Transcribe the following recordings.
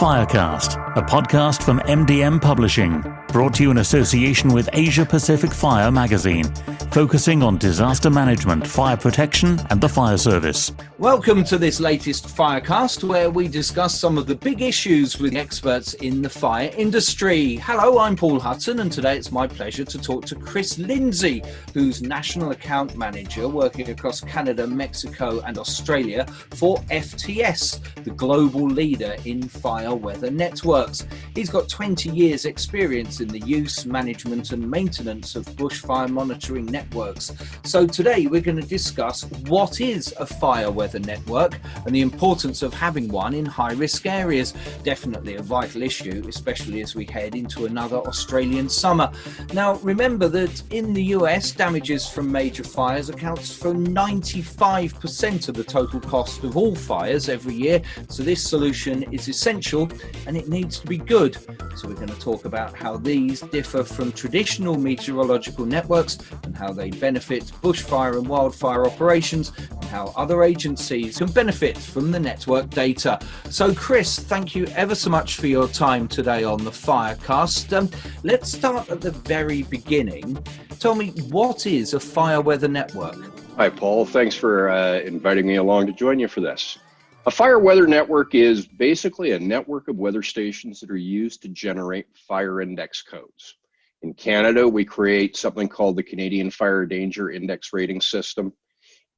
Firecast, a podcast from MDM Publishing, brought to you in association with Asia Pacific Fire magazine, focusing on disaster management, fire protection, and the fire service. Welcome to this latest Firecast, where we discuss some of the big issues with experts in the fire industry. Hello, I'm Paul Hutton, and today it's my pleasure to talk to Chris Lindsay, who's National Account Manager working across Canada, Mexico, and Australia for FTS, the global leader in fire weather networks. He's got 20 years experience in the use, management and maintenance of bushfire monitoring networks. So today we're going to discuss what is a fire weather network and the importance of having one in high-risk areas. Definitely a vital issue, especially as we head into another Australian summer. Now remember that in the US, damages from major fires accounts for 95% of the total cost of all fires every year. So this solution is essential and it needs to be good. So we're going to talk about how these differ from traditional meteorological networks and how they benefit bushfire and wildfire operations and how other agencies can benefit from the network data. So Chris, thank you ever so much for your time today on the Firecast. Let's start at the very beginning. Tell me, what is a fire weather network? Hi, Paul. Thanks for inviting me along to join you for this. A fire weather network is basically a network of weather stations that are used to generate fire index codes. In Canada, we create something called the Canadian Fire Danger Index Rating System.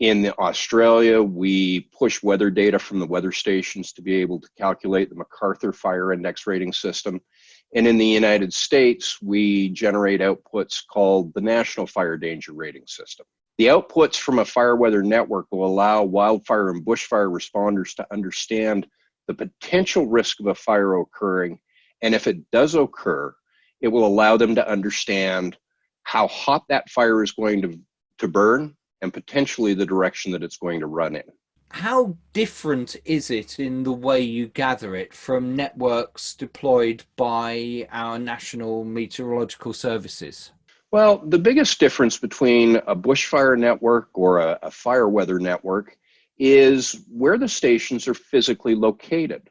In Australia, we push weather data from the weather stations to be able to calculate the MacArthur Fire Index Rating System. And in the United States, we generate outputs called the National Fire Danger Rating System. The outputs from a fire weather network will allow wildfire and bushfire responders to understand the potential risk of a fire occurring. And if it does occur, it will allow them to understand how hot that fire is going to burn and potentially the direction that it's going to run in. How different is it in the way you gather it from networks deployed by our national meteorological services? Well, the biggest difference between a bushfire network or a fire weather network is where the stations are physically located.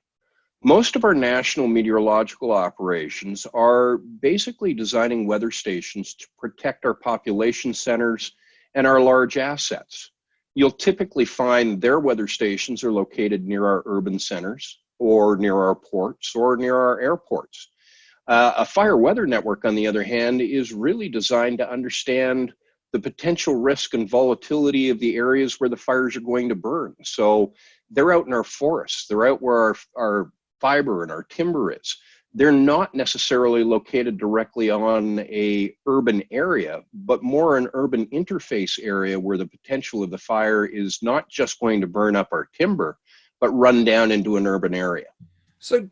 Most of our national meteorological operations are basically designing weather stations to protect our population centers and our large assets. You'll typically find their weather stations are located near our urban centers or near our ports or near our airports. A fire weather network, on the other hand, is really designed to understand the potential risk and volatility of the areas where the fires are going to burn. So they're out in our forests, they're out where our fiber and our timber is. They're not necessarily located directly on a urban area, but more an urban interface area where the potential of the fire is not just going to burn up our timber, but run down into an urban area. So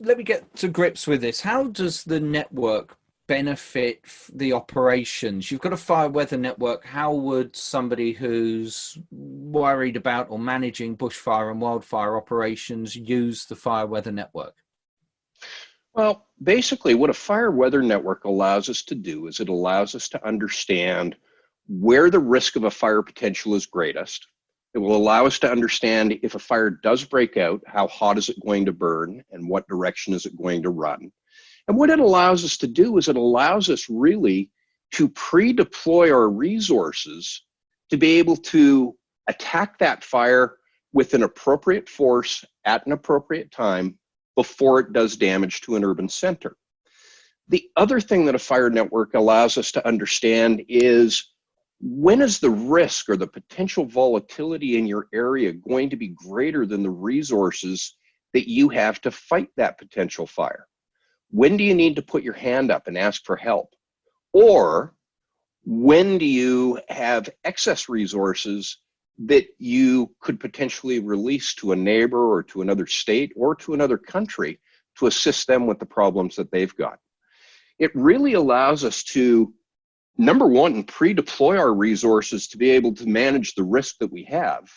let me get to grips with this. How does the network benefit the operations? You've got a fire weather network. How would somebody who's worried about or managing bushfire and wildfire operations use the fire weather network? Well, basically what a fire weather network allows us to do is it allows us to understand where the risk of a fire potential is greatest. It will allow us to understand if a fire does break out, how hot is it going to burn and what direction is it going to run. And what it allows us to do is it allows us really to pre-deploy our resources to be able to attack that fire with an appropriate force at an appropriate time before it does damage to an urban center. The other thing that a fire network allows us to understand is when is the risk or the potential volatility in your area going to be greater than the resources that you have to fight that potential fire? When do you need to put your hand up and ask for help? Or when do you have excess resources that you could potentially release to a neighbor or to another state or to another country to assist them with the problems that they've got? It really allows us to, number one, pre-deploy our resources to be able to manage the risk that we have.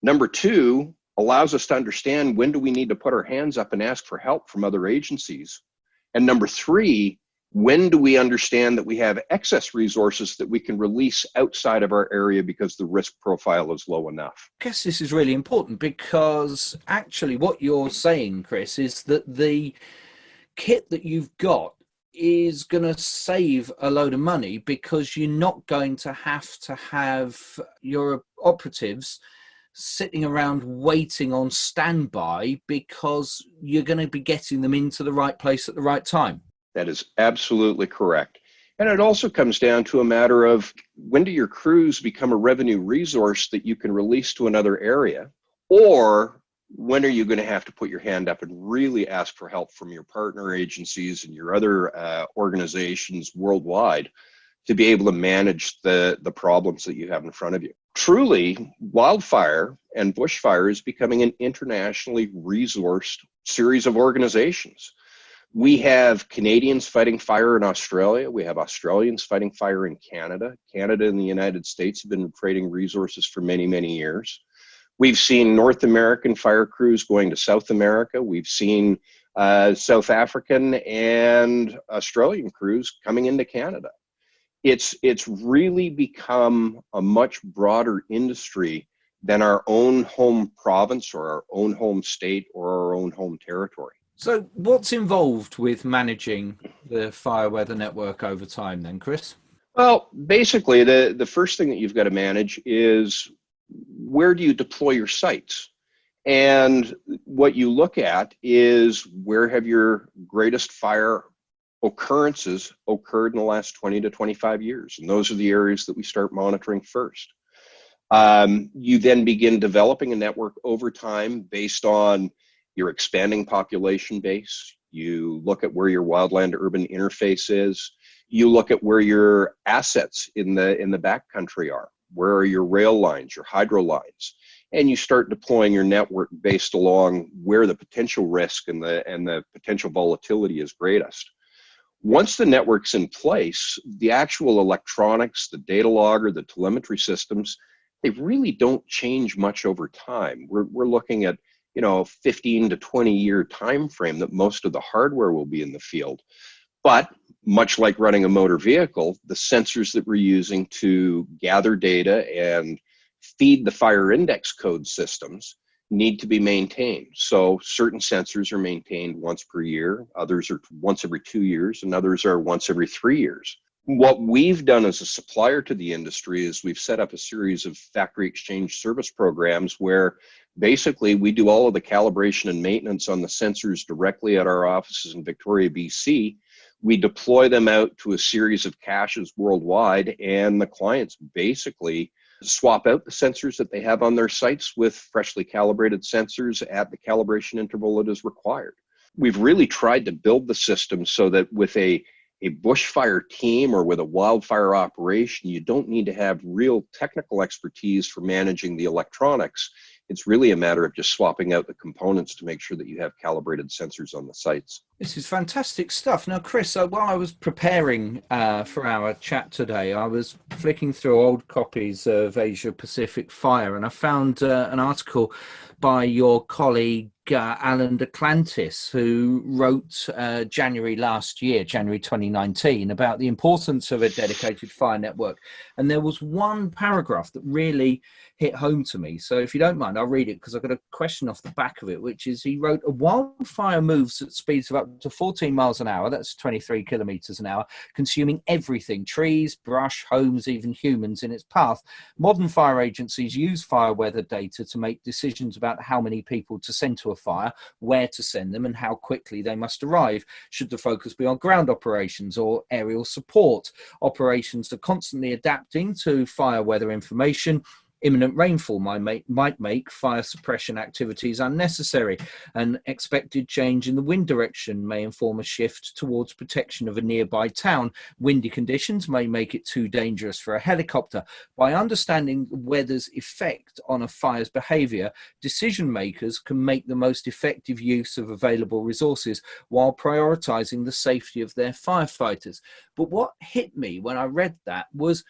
Number two, allows us to understand when do we need to put our hands up and ask for help from other agencies. And number three, When do we understand that we have excess resources that we can release outside of our area because the risk profile is low enough? I guess this is really important because actually what you're saying, Chris, is that the kit that you've got is going to save a load of money because you're not going to have your operatives sitting around waiting on standby because you're going to be getting them into the right place at the right time. That is absolutely correct. And it also comes down to a matter of when do your crews become a revenue resource that you can release to another area, or when are you going to have to put your hand up and really ask for help from your partner agencies and your other organizations worldwide to be able to manage the problems that you have in front of you. Truly, wildfire and bushfire is becoming an internationally resourced series of organizations. We have Canadians fighting fire in Australia. We have Australians fighting fire in Canada. Canada and the United States have been trading resources for many, many years. We've seen North American fire crews going to South America. We've seen South African and Australian crews coming into Canada. It's really become a much broader industry than our own home province or our own home state or our own home territory. So what's involved with managing the fire weather network over time then, Chris? Well, basically, the first thing that you've got to manage is where do you deploy your sites? And what you look at is where have your greatest fire occurrences occurred in the last 20 to 25 years. And those are the areas that we start monitoring first. You then begin developing a network over time based on your expanding population base. You look at where your wildland urban interface is. You look at where your assets in the backcountry are. Where are your rail lines, your hydro lines? And you start deploying your network based along where the potential risk and the potential volatility is greatest. Once the network's in place, the actual electronics, the data logger, the telemetry systems, they really don't change much over time. We're looking at 15 to 20 year time frame that most of the hardware will be in the field. But much like running a motor vehicle, the sensors that we're using to gather data and feed the fire index code systems need to be maintained. So certain sensors are maintained once per year, others are once every 2 years, and others are once every 3 years. What we've done as a supplier to the industry is we've set up a series of factory exchange service programs where basically we do all of the calibration and maintenance on the sensors directly at our offices in Victoria, BC. We deploy them out to a series of caches worldwide, and the clients basically swap out the sensors that they have on their sites with freshly calibrated sensors at the calibration interval that is required. We've really tried to build the system so that with a bushfire team or with a wildfire operation, you don't need to have real technical expertise for managing the electronics. It's really a matter of just swapping out the components to make sure that you have calibrated sensors on the sites. This is fantastic stuff. Now, Chris, while I was preparing for our chat today, I was flicking through old copies of Asia Pacific Fire, and I found an article by your colleague Alan Duplantis, who wrote January last year, January 2019, about the importance of a dedicated fire network. And there was one paragraph that really hit home to me. So if you don't mind, I'll read it because I've got a question off the back of it, which is he wrote, a wildfire moves at speeds of up to 14 miles an hour, that's 23 kilometers an hour, consuming everything, trees, brush, homes, even humans in its path. Modern fire agencies use fire weather data to make decisions about how many people to send to a fire, where to send them, and how quickly they must arrive. Should the focus be on ground operations or aerial support? Operations are constantly adapting to fire weather information. Imminent rainfall might make fire suppression activities unnecessary. An expected change in the wind direction may inform a shift towards protection of a nearby town. Windy conditions may make it too dangerous for a helicopter. By understanding the weather's effect on a fire's behavior, decision makers can make the most effective use of available resources while prioritizing the safety of their firefighters. But what hit me when I read that was,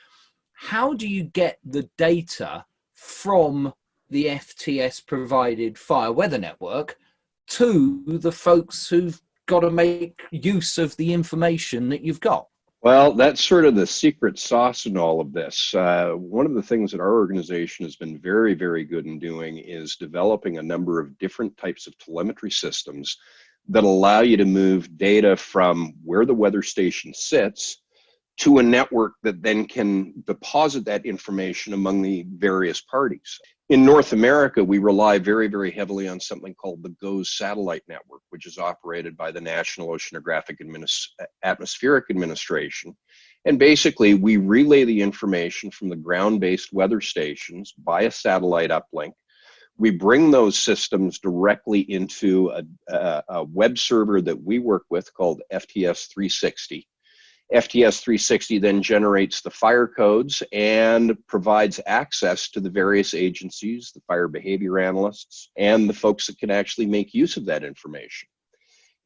how do you get the data from the FTS provided fire weather network to the folks who've got to make use of the information that you've got. Well, that's sort of the secret sauce in all of this. One of the things that our organization has been very, very good in doing is developing a number of different types of telemetry systems that allow you to move data from where the weather station sits to a network that then can deposit that information among the various parties. In North America, we rely very, very heavily on something called the GOES satellite network, which is operated by the National Oceanographic Atmospheric Administration. And basically, we relay the information from the ground-based weather stations by a satellite uplink. We bring those systems directly into a web server that we work with called FTS 360. FTS 360 then generates the fire codes and provides access to the various agencies, the fire behavior analysts, and the folks that can actually make use of that information.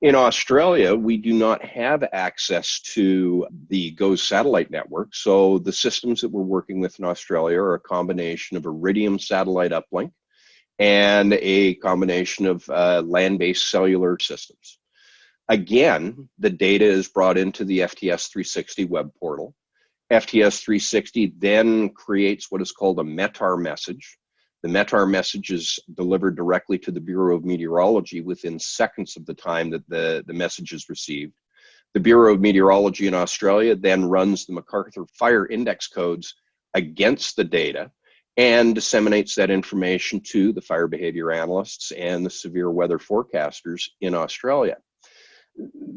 In Australia, we do not have access to the GOES satellite network, so the systems that we're working with in Australia are a combination of Iridium satellite uplink and a combination of land-based cellular systems. Again, the data is brought into the FTS 360 web portal. FTS 360 then creates what is called a METAR message. The METAR message is delivered directly to the Bureau of Meteorology within seconds of the time that the message is received. The Bureau of Meteorology in Australia then runs the MacArthur Fire Index codes against the data and disseminates that information to the fire behavior analysts and the severe weather forecasters in Australia.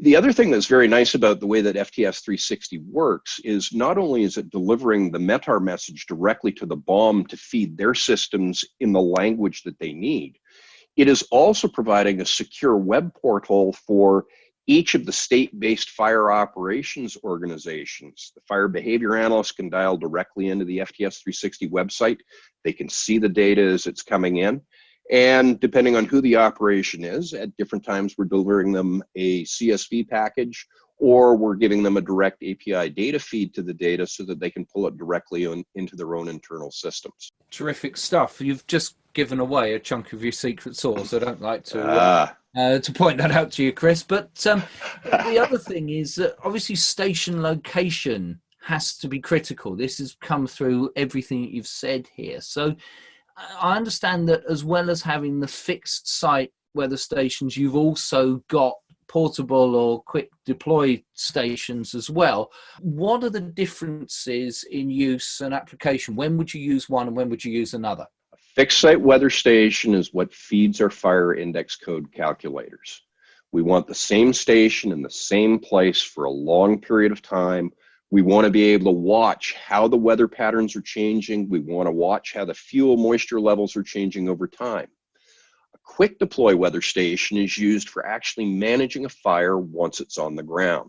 The other thing that's very nice about the way that FTS 360 works is not only is it delivering the METAR message directly to the BOM to feed their systems in the language that they need, it is also providing a secure web portal for each of the state-based fire operations organizations. The fire behavior analysts can dial directly into the FTS 360 website. They can see the data as it's coming in. And depending on who the operation is, at different times we're delivering them a CSV package, or we're giving them a direct API data feed to the data so that they can pull it directly into their own internal systems. Terrific stuff. You've just given away a chunk of your secret sauce. I don't like to point that out to you, Chris. But the other thing is that obviously station location has to be critical. This has come through everything that you've said here. So I understand that as well as having the fixed site weather stations, you've also got portable or quick deploy stations as well. What are the differences in use and application? When would you use one and when would you use another? A fixed site weather station is what feeds our fire index code calculators. We want the same station in the same place for a long period of time. We want to be able to watch how the weather patterns are changing. We want to watch how the fuel moisture levels are changing over time. A quick deploy weather station is used for actually managing a fire once it's on the ground.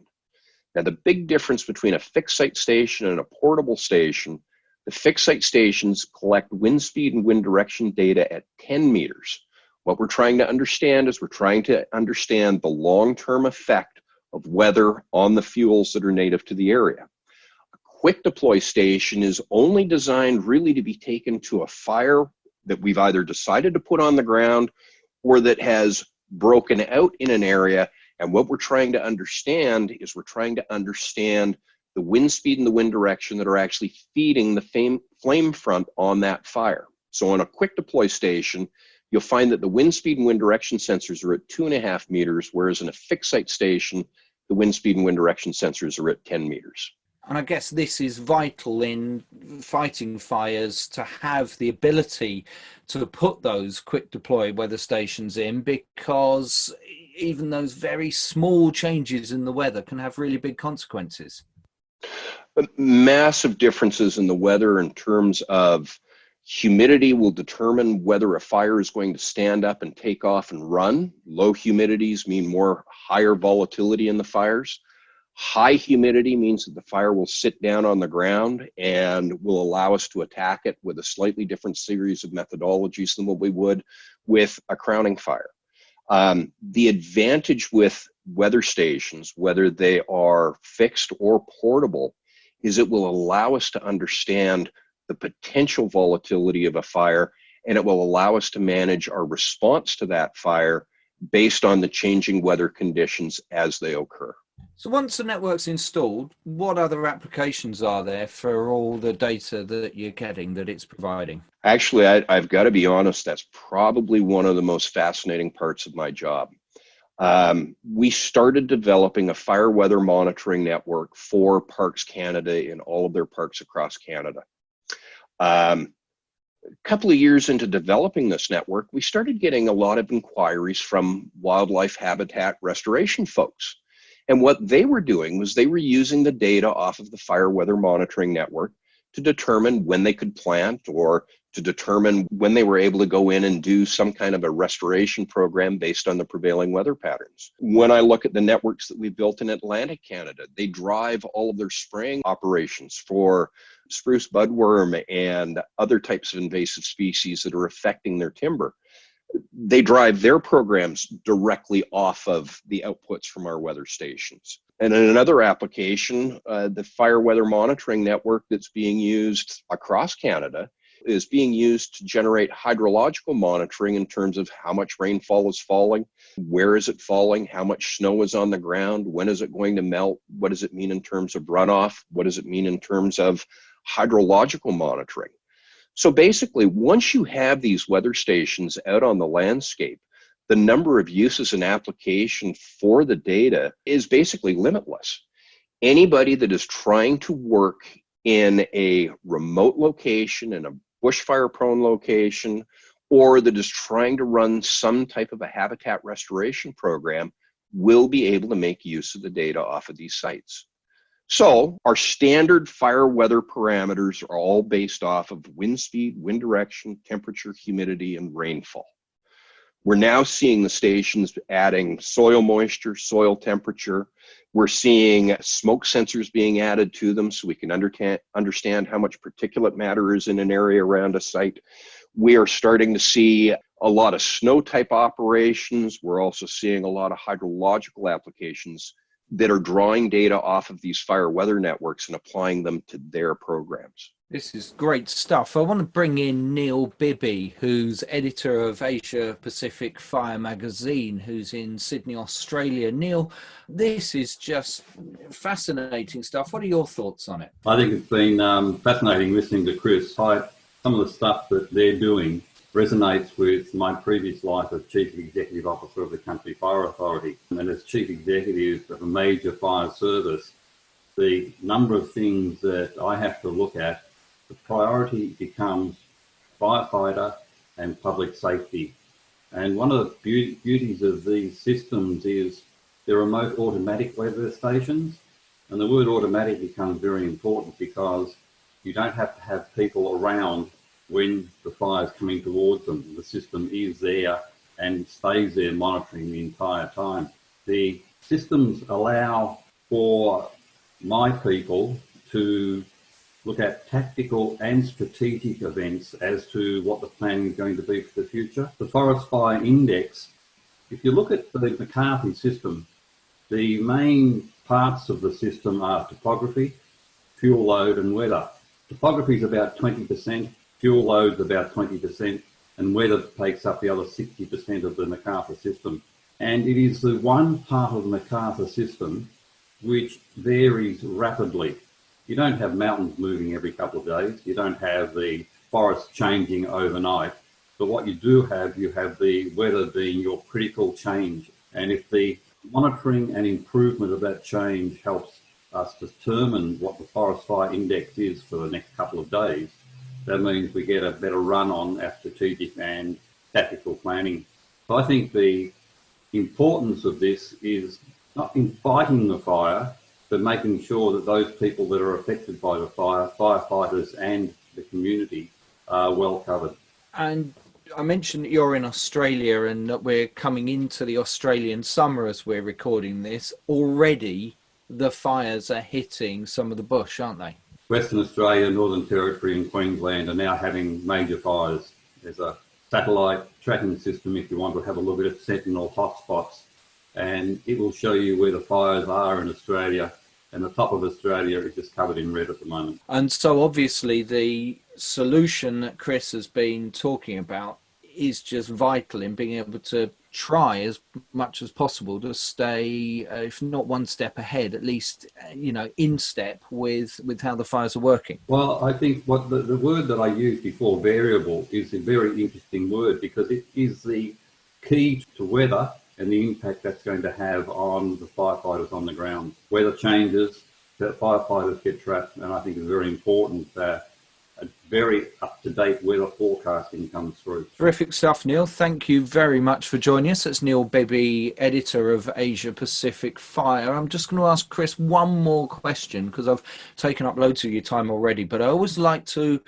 Now, the big difference between a fixed site station and a portable station, the fixed site stations collect wind speed and wind direction data at 10 meters. What we're trying to understand is we're trying to understand the long-term effect of weather on the fuels that are native to the area. A quick deploy station is only designed really to be taken to a fire that we've either decided to put on the ground or that has broken out in an area. And what we're trying to understand is we're trying to understand the wind speed and the wind direction that are actually feeding the flame front on that fire. So on a quick deploy station, you'll find that the wind speed and wind direction sensors are at 2.5 meters, whereas in a fixed site station, the wind speed and wind direction sensors are at 10 meters. And I guess this is vital in fighting fires, to have the ability to put those quick deploy weather stations in, because even those very small changes in the weather can have really big consequences. Massive differences in the weather in terms of humidity will determine whether a fire is going to stand up and take off and run. Low humidities mean higher volatility in the fires. High humidity means that the fire will sit down on the ground and will allow us to attack it with a slightly different series of methodologies than what we would with a crowning fire. The advantage with weather stations, whether they are fixed or portable, is it will allow us to understand the potential volatility of a fire, and it will allow us to manage our response to that fire based on the changing weather conditions as they occur. So once the network's installed, what other applications are there for all the data that you're getting, that it's providing? Actually, I've got to be honest, that's probably one of the most fascinating parts of my job. We started developing a fire weather monitoring network for Parks Canada in all of their parks across Canada. A couple of years into developing this network, we started getting a lot of inquiries from wildlife habitat restoration folks. And what they were doing was they were using the data off of the fire weather monitoring network to determine when they could plant, or to determine when they were able to go in and do some kind of a restoration program based on the prevailing weather patterns. When I look at the networks that we built in Atlantic Canada, they drive all of their spraying operations for spruce budworm and other types of invasive species that are affecting their timber. They drive their programs directly off of the outputs from our weather stations. And in another application, the fire weather monitoring network that's being used across Canada is being used to generate hydrological monitoring in terms of how much rainfall is falling, where is it falling, how much snow is on the ground, when is it going to melt, what does it mean in terms of runoff, what does it mean in terms of hydrological monitoring. So basically, once you have these weather stations out on the landscape, the number of uses and application for the data is basically limitless. Anybody that is trying to work in a remote location, in a bushfire-prone location, or that is trying to run some type of a habitat restoration program will be able to make use of the data off of these sites. So our standard fire weather parameters are all based off of wind speed, wind direction, temperature, humidity, and rainfall. We're now seeing the stations adding soil moisture, soil temperature. We're seeing smoke sensors being added to them so we can understand how much particulate matter is in an area around a site. We are starting to see a lot of snow type operations. We're also seeing a lot of hydrological applications that are drawing data off of these fire weather networks and applying them to their programs. This is great stuff. I want to bring in Neil Bibby, who's editor of Asia Pacific Fire magazine, who's in Sydney, Australia. Neil, this is just fascinating stuff. What are your thoughts on it? I think it's been fascinating listening to Chris. Some of the stuff that they're doing resonates with my previous life as Chief Executive Officer of the Country Fire Authority. And as Chief Executive of a major fire service, the number of things that I have to look at, the priority becomes firefighter and public safety. And one of the beauties of these systems is they're remote automatic weather stations. And the word automatic becomes very important because you don't have to have people around when the fire is coming towards them. The system is there and stays there monitoring the entire time. The systems allow for my people to look at tactical and strategic events as to what the planning is going to be for the future. The Forest Fire Index, if you look at the McCarthy system, the main parts of the system are topography, fuel load and weather. Topography is about 20%, fuel load's about 20%, and weather takes up the other 60% of the MacArthur system. And it is the one part of the MacArthur system which varies rapidly. You don't have mountains moving every couple of days. You don't have the forest changing overnight. But what you do have, you have the weather being your critical change. And if the monitoring and improvement of that change helps us determine what the Forest Fire Index is for the next couple of days, that means we get a better run on our strategic and tactical planning. So I think the importance of this is not in fighting the fire, but making sure that those people that are affected by the fire, firefighters and the community, are well covered. And I mentioned that you're in Australia and that we're coming into the Australian summer as we're recording this. Already the fires are hitting some of the bush, aren't they? Western Australia, Northern Territory and Queensland are now having major fires. There's a satellite tracking system if you want to have a look at it, Sentinel hotspots, and it will show you where the fires are in Australia, and the top of Australia is just covered in red at the moment. And so obviously the solution that Chris has been talking about is just vital in being able to try as much as possible to stay, if not one step ahead, at least, in step with how the fires are working? Well, I think what the word that I used before, variable, is a very interesting word because it is the key to weather and the impact that's going to have on the firefighters on the ground. Weather changes, the firefighters get trapped, and I think it's very important that a very up-to-date weather forecasting comes through. Terrific stuff, Neil. Thank you very much for joining us. That's Neil Bibby, editor of Asia Pacific Fire. I'm just going to ask Chris one more question because I've taken up loads of your time already, but I always like to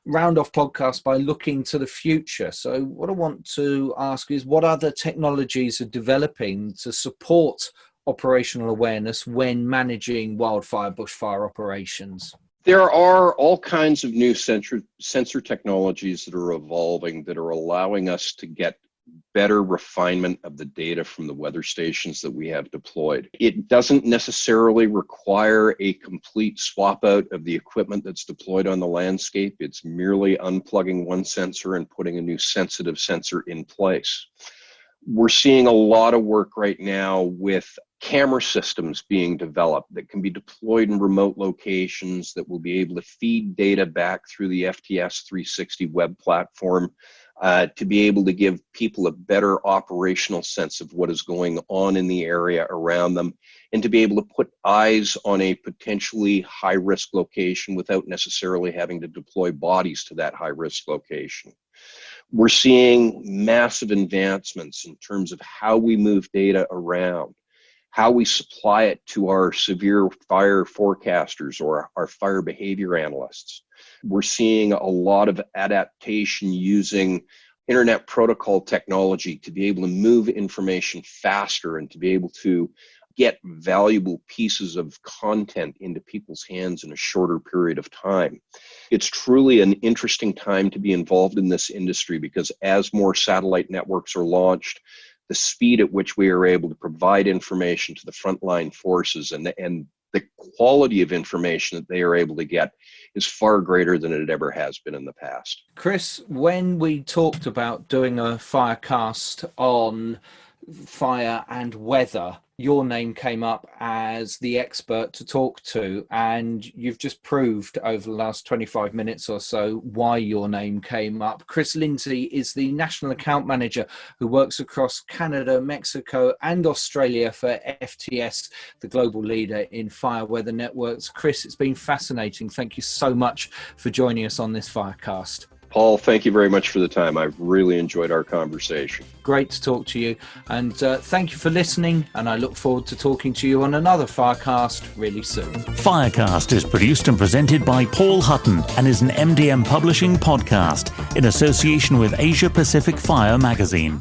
round off podcasts by looking to the future. So what I want to ask is what other technologies are developing to support operational awareness when managing wildfire, bushfire operations? There are all kinds of new sensor technologies that are evolving that are allowing us to get better refinement of the data from the weather stations that we have deployed. It doesn't necessarily require a complete swap out of the equipment that's deployed on the landscape. It's merely unplugging one sensor and putting a new sensitive sensor in place. We're seeing a lot of work right now with camera systems being developed that can be deployed in remote locations that will be able to feed data back through the FTS 360 web platform to be able to give people a better operational sense of what is going on in the area around them and to be able to put eyes on a potentially high-risk location without necessarily having to deploy bodies to that high-risk location. We're seeing massive advancements in terms of how we move data around, how we supply it to our severe fire forecasters or our fire behavior analysts. We're seeing a lot of adaptation using internet protocol technology to be able to move information faster and to be able to get valuable pieces of content into people's hands in a shorter period of time. It's truly an interesting time to be involved in this industry because as more satellite networks are launched, the speed at which we are able to provide information to the frontline forces and the quality of information that they are able to get is far greater than it ever has been in the past. Chris, when we talked about doing a firecast on fire and weather, your name came up as the expert to talk to, and you've just proved over the last 25 minutes or so why your name came up. Chris Lindsay is the National Account Manager who works across Canada, Mexico and Australia for FTS, the global leader in fire weather networks. Chris, it's been fascinating. Thank you so much for joining us on this Firecast. Paul, thank you very much for the time. I've really enjoyed our conversation. Great to talk to you. And thank you for listening. And I look forward to talking to you on another Firecast really soon. Firecast is produced and presented by Paul Hutton and is an MDM Publishing podcast in association with Asia Pacific Fire magazine.